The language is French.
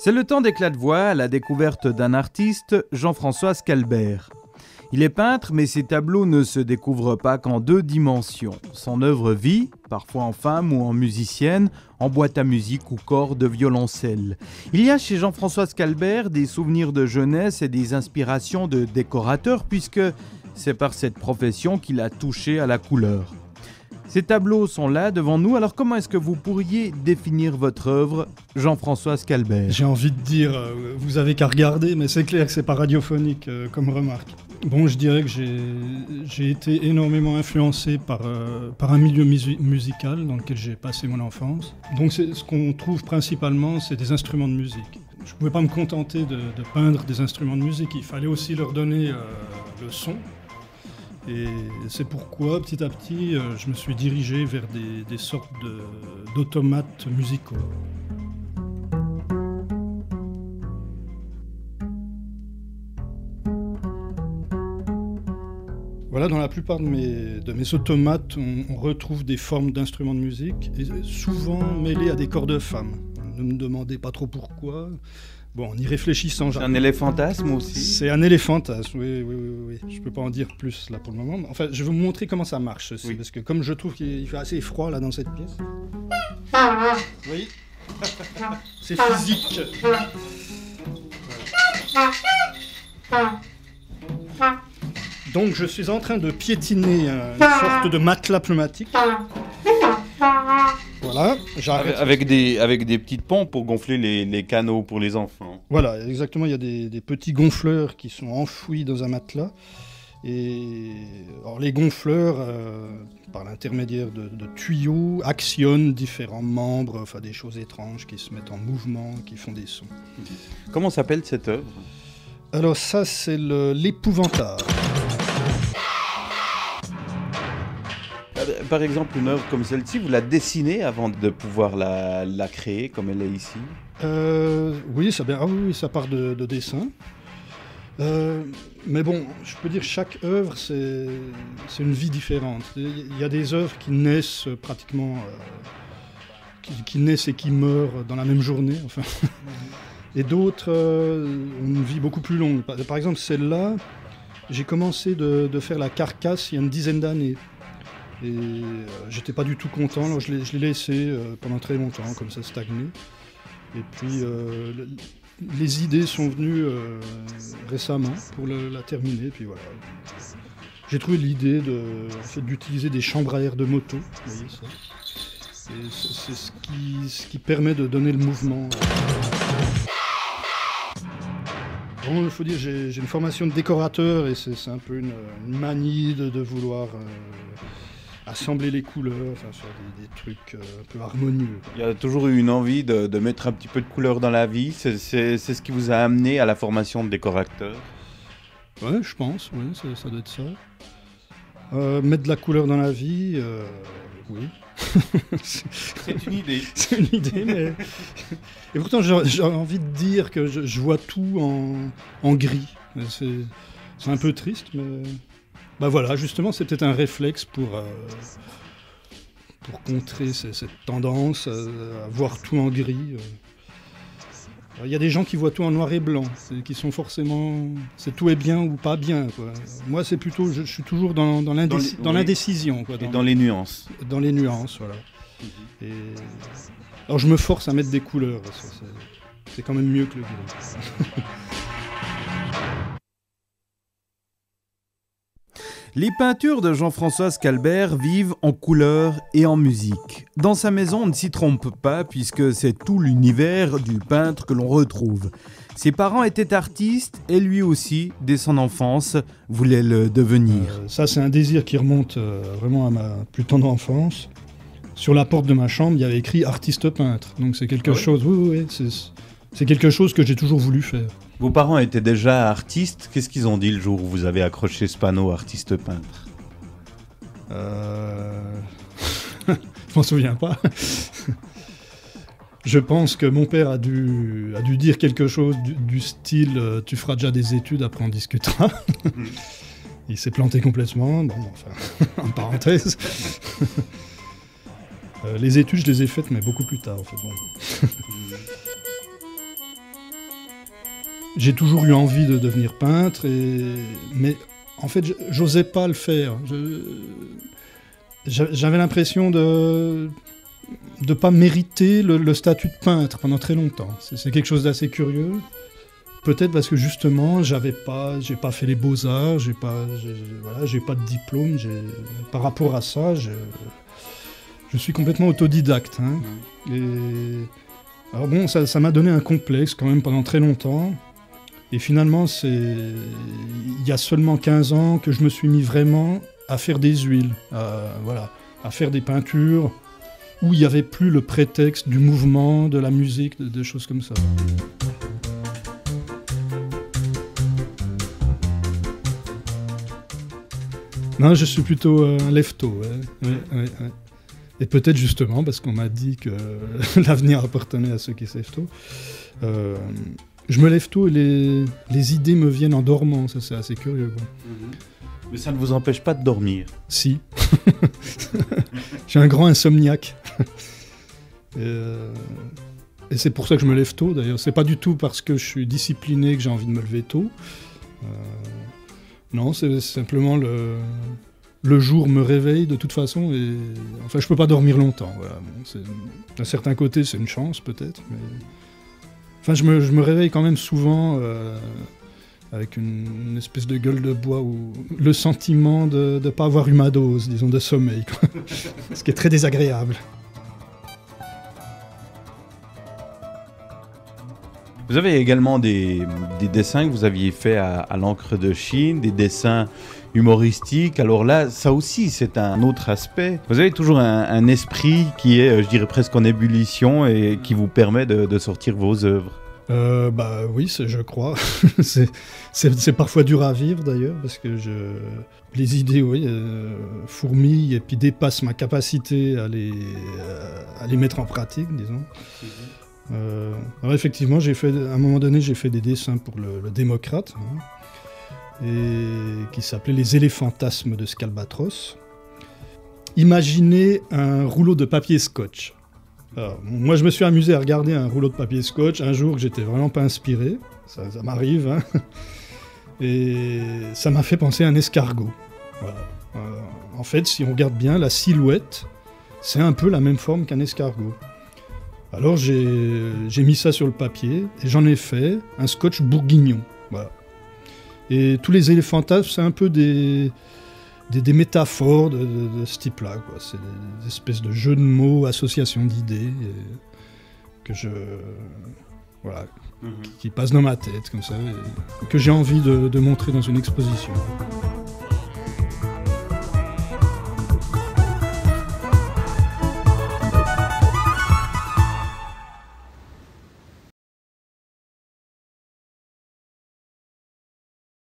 C'est le temps d'éclat de voix à la découverte d'un artiste, Jean-François Scalbert. Il est peintre, mais ses tableaux ne se découvrent pas qu'en deux dimensions. Son œuvre vit, parfois en femme ou en musicienne, en boîte à musique ou corps de violoncelle. Il y a chez Jean-François Scalbert des souvenirs de jeunesse et des inspirations de décorateur, puisque c'est par cette profession qu'il a touché à la couleur. Ces tableaux sont là devant nous, alors comment est-ce que vous pourriez définir votre œuvre, Jean-François Scalbert? J'ai envie de dire, vous avez qu'à regarder, mais c'est clair que c'est pas radiophonique comme remarque. Bon, je dirais que j'ai été énormément influencé par un milieu musical dans lequel j'ai passé mon enfance. Donc ce qu'on trouve principalement, c'est des instruments de musique. Je ne pouvais pas me contenter de peindre des instruments de musique, il fallait aussi leur donner le son. Et c'est pourquoi, petit à petit, je me suis dirigé vers des sortes d'automates musicaux. Voilà, dans la plupart de mes automates, on retrouve des formes d'instruments de musique, et souvent mêlés à des corps de femmes. Ne me demandez pas trop pourquoi. Bon, en y réfléchissant... C'est un éléphantasme aussi? C'est un éléphantasme, oui. Je peux pas en dire plus là pour le moment. Enfin, je vais vous montrer comment ça marche aussi, parce que comme je trouve qu'il fait assez froid là dans cette pièce... Oui. C'est physique. Donc je suis en train de piétiner une sorte de matelas pneumatique. Voilà, j'arrête. Avec des petites pompes pour gonfler les canaux pour les enfants. Voilà, exactement, il y a des petits gonfleurs qui sont enfouis dans un matelas. Et alors, les gonfleurs, par l'intermédiaire de tuyaux, actionnent différents membres, enfin des choses étranges qui se mettent en mouvement, qui font des sons. Comment s'appelle cette œuvre? Alors ça, c'est l'épouvantard. Par exemple, une œuvre comme celle-ci, vous la dessinez avant de pouvoir la créer comme elle est ici? Oui, ça part de dessin. Mais bon, je peux dire chaque œuvre, c'est une vie différente. Il y a des œuvres qui naissent pratiquement... qui naissent et qui meurent dans la même journée, enfin. Et d'autres ont une vie beaucoup plus longue. Par exemple, celle-là, j'ai commencé de faire la carcasse il y a une dizaine d'années. Et j'étais pas du tout content, alors je l'ai laissé pendant très longtemps, comme ça stagné. Et puis les idées sont venues récemment pour la terminer, et puis voilà. J'ai trouvé l'idée d'utiliser des chambres à air de moto, vous voyez ça. Et c'est ce qui permet de donner le mouvement. Bon, il faut dire, j'ai une formation de décorateur et c'est un peu une manie de vouloir assembler les couleurs, enfin faire des trucs un peu harmonieux. Il y a toujours eu une envie de mettre un petit peu de couleur dans la vie. C'est ce qui vous a amené à la formation de décorateur? Ouais, je pense, oui, ça doit être ça. Mettre de la couleur dans la vie, oui. C'est une idée. C'est une idée, mais... Et pourtant, j'ai envie de dire que je vois tout en gris. C'est un peu triste, mais... Bah voilà, justement, c'est peut-être un réflexe pour contrer cette tendance à voir tout en gris. Il y a des gens qui voient tout en noir et blanc, qui sont forcément... C'est tout est bien ou pas bien, quoi. Moi, c'est plutôt... Je suis toujours dans l'indécision, quoi. Et dans les nuances. Dans les nuances, voilà. Et... Alors, je me force à mettre des couleurs. C'est quand même mieux que le gris. Les peintures de Jean-François Scalbert vivent en couleur et en musique. Dans sa maison, on ne s'y trompe pas puisque c'est tout l'univers du peintre que l'on retrouve. Ses parents étaient artistes et lui aussi, dès son enfance, voulait le devenir. Ça, c'est un désir qui remonte vraiment à ma plus tendre enfance. Sur la porte de ma chambre, il y avait écrit « artiste peintre ». Donc c'est quelque chose... Oui, c'est quelque chose que j'ai toujours voulu faire. Vos parents étaient déjà artistes. Qu'est-ce qu'ils ont dit le jour où vous avez accroché ce panneau artiste peintre? Je m'en souviens pas. Je pense que mon père a dû dire quelque chose du style tu feras déjà des études, après on discutera. Il s'est planté complètement. Bon, enfin, en parenthèse. Les études, je les ai faites, mais beaucoup plus tard, en fait. Bon. J'ai toujours eu envie de devenir peintre, mais en fait, j'osais pas le faire. J'avais l'impression de ne pas mériter le statut de peintre pendant très longtemps. C'est quelque chose d'assez curieux. Peut-être parce que justement, j'ai pas fait les beaux-arts, j'ai pas de diplôme. Par rapport à ça, je suis complètement autodidacte. Hein. Alors bon, ça m'a donné un complexe quand même pendant très longtemps. Et finalement, il y a seulement 15 ans que je me suis mis vraiment à faire des huiles, à faire des peintures où il n'y avait plus le prétexte du mouvement, de la musique, de choses comme ça. Non, je suis plutôt un lève-tôt. Ouais. Et peut-être justement parce qu'on m'a dit que l'avenir appartenait à ceux qui se lèvent tôt. Je me lève tôt et les idées me viennent en dormant, ça c'est assez curieux. Quoi. Mais ça ne vous empêche pas de dormir? Si. Je suis un grand insomniaque. Et c'est pour ça que je me lève tôt d'ailleurs. C'est pas du tout parce que je suis discipliné que j'ai envie de me lever tôt. Non, c'est simplement le jour me réveille de toute façon et enfin je peux pas dormir longtemps. Voilà. Bon, d'un certain côté c'est une chance peut-être, mais enfin je me réveille quand même souvent avec une espèce de gueule de bois ou le sentiment de ne pas avoir eu ma dose, disons, de sommeil, quoi. Ce qui est très désagréable. Vous avez également des dessins que vous aviez faits à l'encre de Chine, des dessins humoristiques. Alors là, ça aussi, c'est un autre aspect. Vous avez toujours un esprit qui est, je dirais, presque en ébullition et qui vous permet de sortir vos œuvres. Oui, je crois. c'est parfois dur à vivre d'ailleurs, parce que les idées fourmillent et puis dépassent ma capacité à les mettre en pratique, disons. Alors effectivement, à un moment donné, j'ai fait des dessins pour le Démocrate, et qui s'appelait Les éléphantasmes de Scalbatros. Imaginez un rouleau de papier scotch. Alors, moi, je me suis amusé à regarder un rouleau de papier scotch un jour que j'étais vraiment pas inspiré, ça m'arrive, hein. Et ça m'a fait penser à un escargot. Voilà. En fait, si on regarde bien, la silhouette, c'est un peu la même forme qu'un escargot. Alors j'ai mis ça sur le papier et j'en ai fait un scotch bourguignon. Voilà. Et tous les éléphantasmes, c'est un peu des métaphores de ce type-là, quoi. C'est des espèces de jeux de mots, associations d'idées qui passent dans ma tête comme ça, et que j'ai envie de montrer dans une exposition.